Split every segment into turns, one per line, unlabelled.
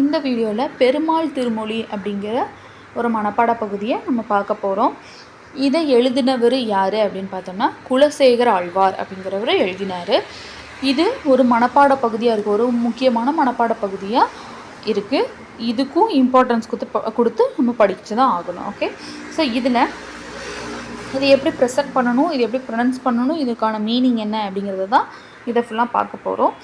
இந்த வீடியோவில் பெருமாள் திருமொழி அப்படிங்கிற ஒரு மனப்பாட பகுதியை நம்ம பார்க்க போகிறோம். இதை எழுதினவர் யார் அப்படின்னு பார்த்தோம்னா குலசேகர ஆழ்வார் அப்படிங்கிறவர் எழுதினார். இது ஒரு மனப்பாட பகுதியாக இருக்குது, ஒரு முக்கியமான மனப்பாட பகுதியாக இருக்குது. இதுக்கும் இம்பார்ட்டன்ஸ் கொடுத்து நம்ம படித்து தான் ஆகணும். ஓகே, ஸோ இதில் இதை எப்படி ப்ரெசென்ட் பண்ணணும், இது எப்படி ப்ரொனவுன்ஸ் பண்ணணும், இதுக்கான மீனிங் என்ன அப்படிங்கிறத தான் இதை ஃபுல்லாக பார்க்க போகிறோம்.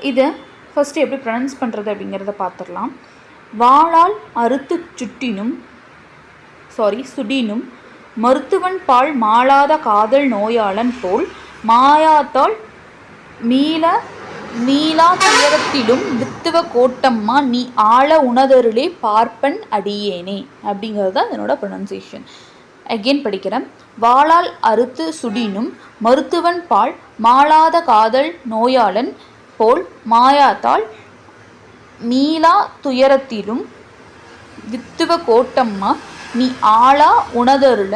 இதை ஃபஸ்ட்டு எப்படி ப்ரொனவுன்ஸ் பண்ணுறது அப்படிங்கிறத பார்த்துடலாம். வாளால் அறுத்து சுடினும் மருத்துவன் பால் மாளாத காதல் நோயாளன் போல் மாயாத்தால் மீளா துயரத்திலும் வித்துவ கோட்டம்மா நீ ஆழ உணதருளே பார்ப்பன் அடியேனே அப்படிங்கிறது தான் இதனோட ப்ரொனன்சியேஷன். அகெயின் படிக்கிறேன். வாளால் அறுத்து சுடினும் மருத்துவன் பால் மாளாத காதல் நோயாளன் போல் மாயாத்தால் மீளா துயரத்திலும் வித்துவ கோட்டம்மா நீ ஆளா உணதருள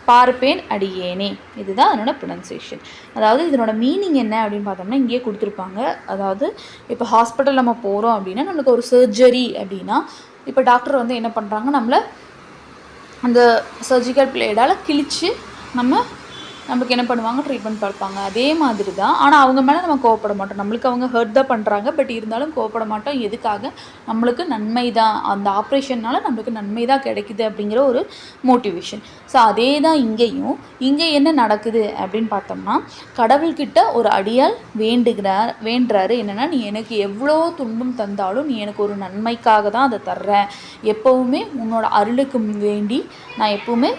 பார்ப்பேன் அடியேனே. இதுதான் அதனோட ப்ரொனன்சியேஷன். அதாவது இதனோட மீனிங் என்ன அப்படின்னு பார்த்தோம்னா இங்கேயே கொடுத்துருப்பாங்க. அதாவது இப்போ ஹாஸ்பிட்டல் நம்ம போகிறோம் அப்படின்னா நம்மளுக்கு ஒரு சர்ஜரி அப்படின்னா இப்போ டாக்டர் வந்து என்ன பண்ணுறாங்க, நம்மளை அந்த சர்ஜிக்கல் பிளேடால் கிழித்து நம்மளுக்கு என்ன பண்ணுவாங்க, ட்ரீட்மெண்ட் பார்ப்பாங்க. அதே மாதிரி தான். ஆனால் அவங்க மேலே நம்ம கோவப்பட மாட்டோம். நம்மளுக்கு அவங்க ஹர்ட் தான் பண்ணுறாங்க, பட் இருந்தாலும் கோவப்பட மாட்டோம். எதுக்காக? நம்மளுக்கு நன்மை தான், அந்த ஆப்ரேஷனால் நம்மளுக்கு நன்மை தான் கிடைக்குது அப்படிங்கிற ஒரு மோட்டிவேஷன். ஸோ அதே தான் இங்கேயும். இங்கே என்ன நடக்குது அப்படின்னு பார்த்தோம்னா கடவுள்கிட்ட ஒரு அடியால் வேண்டுறாரு. என்னென்னா, நீ எனக்கு எவ்வளோ துன்பம் தந்தாலும் நீ எனக்கு ஒரு நன்மைக்காக தான் அதை தர்றேன். எப்போவுமே உன்னோட அருளுக்கு வேண்டி நான் எப்போவுமே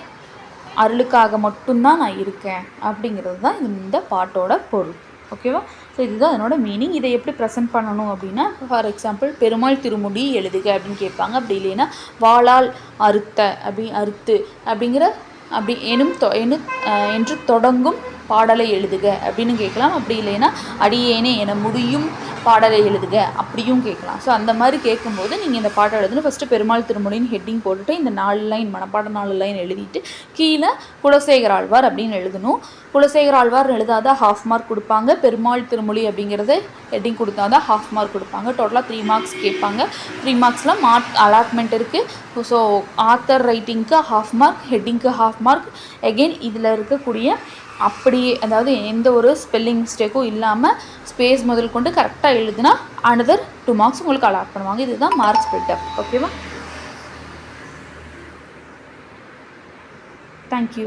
அருளுக்காக மட்டும்தான் நான் இருக்கேன் அப்படிங்கிறது தான் இந்த பாட்டோட பொருள். ஓகேவா? ஸோ இதுதான் அதனோட மீனிங். இதை எப்படி ப்ரெசென்ட் பண்ணணும் அப்படின்னா, ஃபார் எக்ஸாம்பிள் பெருமாள் திருமொழி எழுதுக அப்படின்னு கேட்பாங்க. அப்படி இல்லைன்னா வாளால் அறுத்து என்று தொடங்கும் பாடலை எழுதுக அப்படின்னு கேட்கலாம். அப்படி இல்லைன்னா அடியேனே என முடியும் பாடலை எழுதுக அப்படியும் கேட்கலாம். ஸோ அந்த மாதிரி கேட்கும்போது நீங்கள் இந்த பாட்டை எழுதணும். ஃபஸ்ட்டு பெருமாள் திருமொழின்னு ஹெட்டிங் போட்டுட்டு இந்த 4 லைன் மனப்பாட 4 லைன் எழுதிட்டு கீழே குலசேகர ஆழ்வார் அப்படின்னு எழுதணும். குலசேகர ஆழ்வார் எழுதாதான் ½ மார்க் கொடுப்பாங்க. பெருமாள் திருமொழி அப்படிங்கிறது ஹெட்டிங் கொடுத்தாதான் ½ மார்க் கொடுப்பாங்க. டோட்டலாக 3 மார்க்ஸ் கேட்பாங்க. 3 மார்க்ஸில் மார்க் அலாட்மெண்ட் இருக்குது. ஸோ ஆத்தர் ரைட்டிங்க்கு ½ மார்க், ஹெட்டிங்க்கு ½ மார்க். எகெயின் இதில் இருக்கக்கூடிய அப்படியே, அதாவது எந்த ஒரு ஸ்பெல்லிங் மிஸ்டேக்கும் இல்லாமல் ஸ்பேஸ் முதல் கொண்டு கரெக்டாக எழுதுனா அனதர் 2 மார்க்ஸ் உங்களுக்கு அலாட் பண்ணுவாங்க. இதுதான் மார்க் ஸ்ப்ளிட் அப். ஓகேவா? தேங்க்யூ.